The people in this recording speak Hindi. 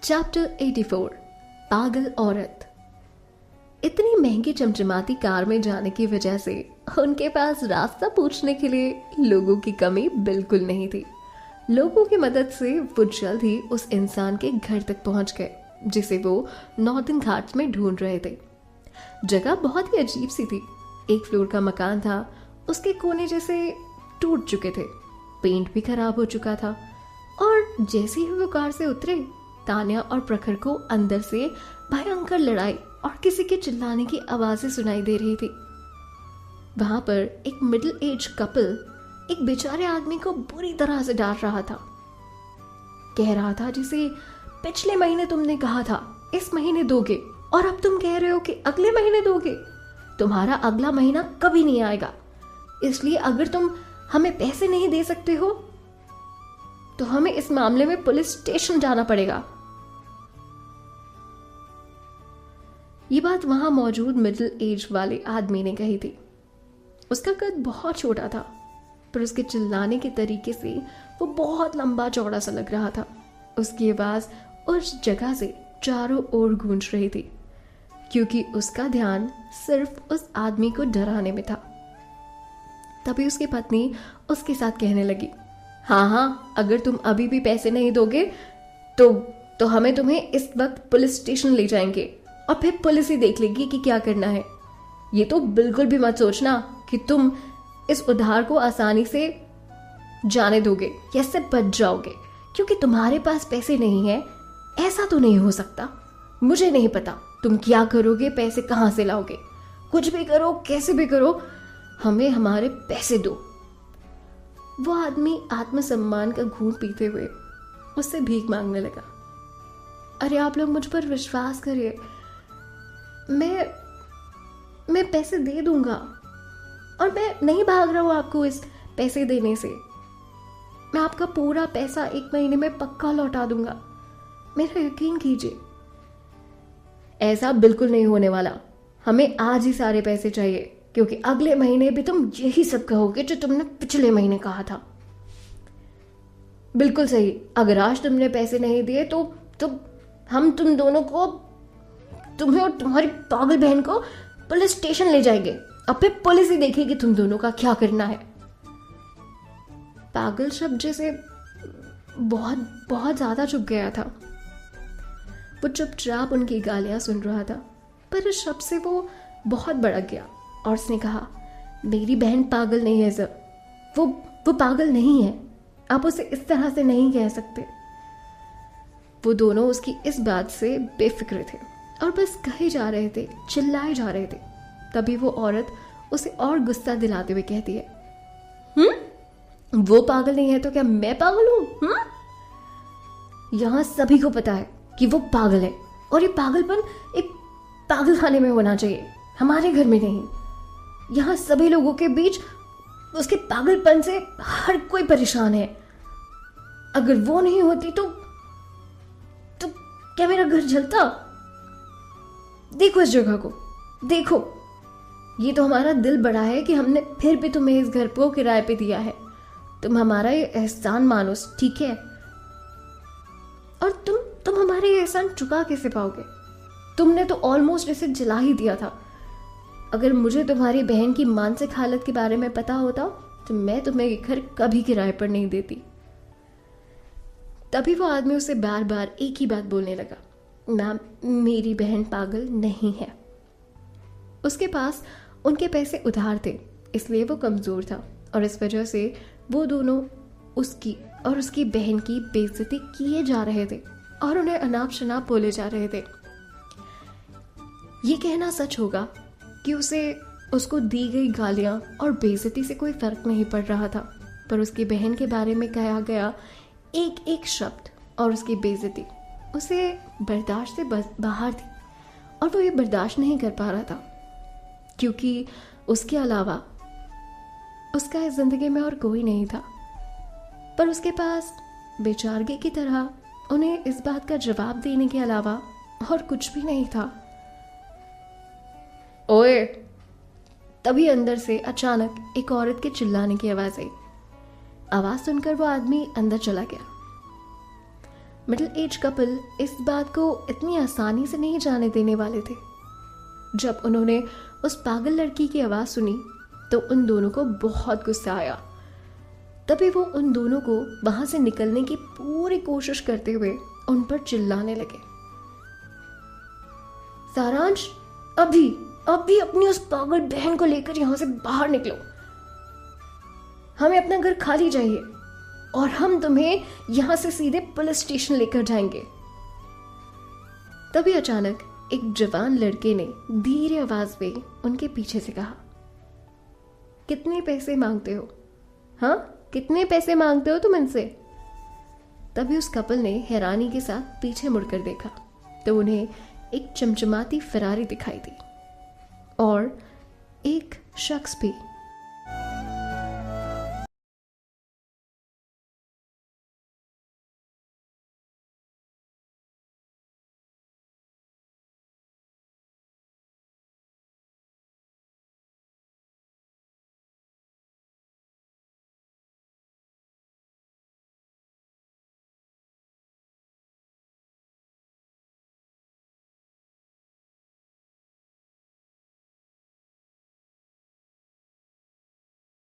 चैप्टर 84 पागल औरत। इतनी महंगी चमचमाती कार में जाने की वजह से उनके पास रास्ता पूछने के लिए लोगों की कमी बिल्कुल नहीं थी। लोगों की मदद से वो जल्द ही उस इंसान के घर तक पहुंच गए जिसे वो नॉर्दर्न घाट्स में ढूंढ रहे थे। जगह बहुत ही अजीब सी थी। एक फ्लोर का मकान था, उसके कोने जैसे टूट चुके थे, पेंट भी खराब हो चुका था और जैसे ही वो कार से उतरे तान्या और प्रखर को अंदर से भयंकर लड़ाई और किसी के चिल्लाने की आवाजें सुनाई दे रही थी। वहां पर एक मिडिल एज कपल एक बेचारे आदमी को बुरी तरह से डांट रहा था। कह रहा था जिसे पिछले महीने तुमने कहा था इस महीने दोगे और अब तुम कह रहे हो कि अगले महीने दोगे। तुम्हारा अगला महीना कभी नहीं आएगा, इसलिए अगर तुम हमें पैसे नहीं दे सकते हो तो हमें इस मामले में पुलिस स्टेशन जाना पड़ेगा। ये बात वहां मौजूद मिडिल एज वाले आदमी ने कही थी। उसका कद बहुत छोटा था पर उसके चिल्लाने के तरीके से वो बहुत लंबा चौड़ा सा लग रहा था। उसकी आवाज उस जगह से चारों ओर गूंज रही थी क्योंकि उसका ध्यान सिर्फ उस आदमी को डराने में था। तभी उसकी पत्नी उसके साथ कहने लगी, हाँ, अगर तुम अभी भी पैसे नहीं दोगे तो हमें तुम्हें इस वक्त पुलिस स्टेशन ले जाएंगे और फिर पुलिस ही देख लेगी कि क्या करना है। ये तो बिल्कुल भी मत सोचना कि तुम इस उधार को आसानी से जाने दोगे या इससे बच जाओगे, क्योंकि तुम्हारे पास पैसे नहीं है। ऐसा तो नहीं हो सकता। मुझे नहीं पता तुम क्या करोगे, पैसे कहाँ से लाओगे, कुछ भी करो, कैसे भी करो, हमें हमारे पैसे दो। वो आदमी आत्मसम्मान का घूंट पीते हुए उससे भीख मांगने लगा। अरे आप लोग मुझ पर विश्वास करिए, मैं पैसे दे दूंगा और मैं नहीं भाग रहा हूं आपको इस पैसे देने से। मैं आपका पूरा पैसा 1 महीने में पक्का लौटा दूंगा, मेरा यकीन कीजिए। ऐसा बिल्कुल नहीं होने वाला। हमें आज ही सारे पैसे चाहिए क्योंकि अगले महीने भी तुम यही सब कहोगे जो तुमने पिछले महीने कहा था। बिल्कुल सही। अगर आज तुमने पैसे नहीं दिए तो हम तुम दोनों को, तुम्हें और तुम्हारी पागल बहन को पुलिस स्टेशन ले जाएंगे और फिर पुलिस ही देखेगी तुम दोनों का क्या करना है। पागल शब्द जैसे बहुत बहुत ज्यादा चुप गया था। वो चुपचाप उनकी गालियां सुन रहा था पर इस शब्द से वो बहुत भड़क गया और उसने कहा, मेरी बहन पागल नहीं है सर, वो पागल नहीं है, आप उसे इस तरह से नहीं कह सकते। वो दोनों उसकी इस बात से बेफिक्र थे और बस कहे जा रहे थे, चिल्लाए जा रहे थे। तभी वो औरत उसे और गुस्सा दिलाते हुए कहती है, वो पागल नहीं है तो क्या मैं पागल हूं? यहां सभी को पता है कि वो पागल है और ये पागलपन एक पागल खाने में होना चाहिए, हमारे घर में नहीं। यहां सभी लोगों के बीच उसके पागलपन से हर कोई परेशान है। अगर वो नहीं होती तो क्या मेरा घर जलता? देखो इस जगह को, देखो, ये तो हमारा दिल बड़ा है कि हमने फिर भी तुम्हें इस घर को किराए पे दिया है। तुम हमारा ये एहसान मानो, ठीक है? और तुम हमारे ये एहसान चुका कैसे पाओगे? तुमने तो ऑलमोस्ट इसे जला ही दिया था। अगर मुझे तुम्हारी बहन की मानसिक हालत के बारे में पता होता तो मैं तुम्हें ये घर कभी किराए पर नहीं देती। तभी वो आदमी उसे बार बार एक ही बात बोलने लगा, मैम, मेरी बहन पागल नहीं है। उसके पास उनके पैसे उधार थे, इसलिए वो कमजोर था और इस वजह से वो दोनों उसकी और उसकी बहन की बेइज्जती किए जा रहे थे और उन्हें अनाप शनाप बोले जा रहे थे। ये कहना सच होगा कि उसको दी गई गालियां और बेइज्जती से कोई फर्क नहीं पड़ रहा था, पर उसकी बहन के बारे में कहा गया एक एक शब्द और उसकी बेइज्जती उसे बर्दाश्त से बाहर थी और वो ये बर्दाश्त नहीं कर पा रहा था क्योंकि उसके अलावा उसका इस जिंदगी में और कोई नहीं था। पर उसके पास बेचारगी की तरह उन्हें इस बात का जवाब देने के अलावा और कुछ भी नहीं था। ओए! तभी अंदर से अचानक एक औरत के चिल्लाने की आवाज आई। आवाज सुनकर वो आदमी अंदर चला गया। मिडिल एज कपल इस बात को इतनी आसानी से नहीं जाने देने वाले थे। जब उन्होंने उस पागल लड़की की आवाज़ सुनी तो उन दोनों को बहुत गुस्सा आया। तभी वो उन दोनों को वहां से निकलने की पूरी कोशिश करते हुए उन पर चिल्लाने लगे, सारांश, अभी अभी अपनी उस पागल बहन को लेकर यहां से बाहर निकलो। हमें अपना घर खाली चाहिए और हम तुम्हें यहां से सीधे पुलिस स्टेशन लेकर जाएंगे। तभी अचानक एक जवान लड़के ने धीरे आवाज में उनके पीछे से कहा, कितने पैसे मांगते हो? हाँ, कितने पैसे मांगते हो तुम इनसे? तभी उस कपल ने हैरानी के साथ पीछे मुड़कर देखा तो उन्हें एक चमचमाती फरारी दिखाई दी और एक शख्स भी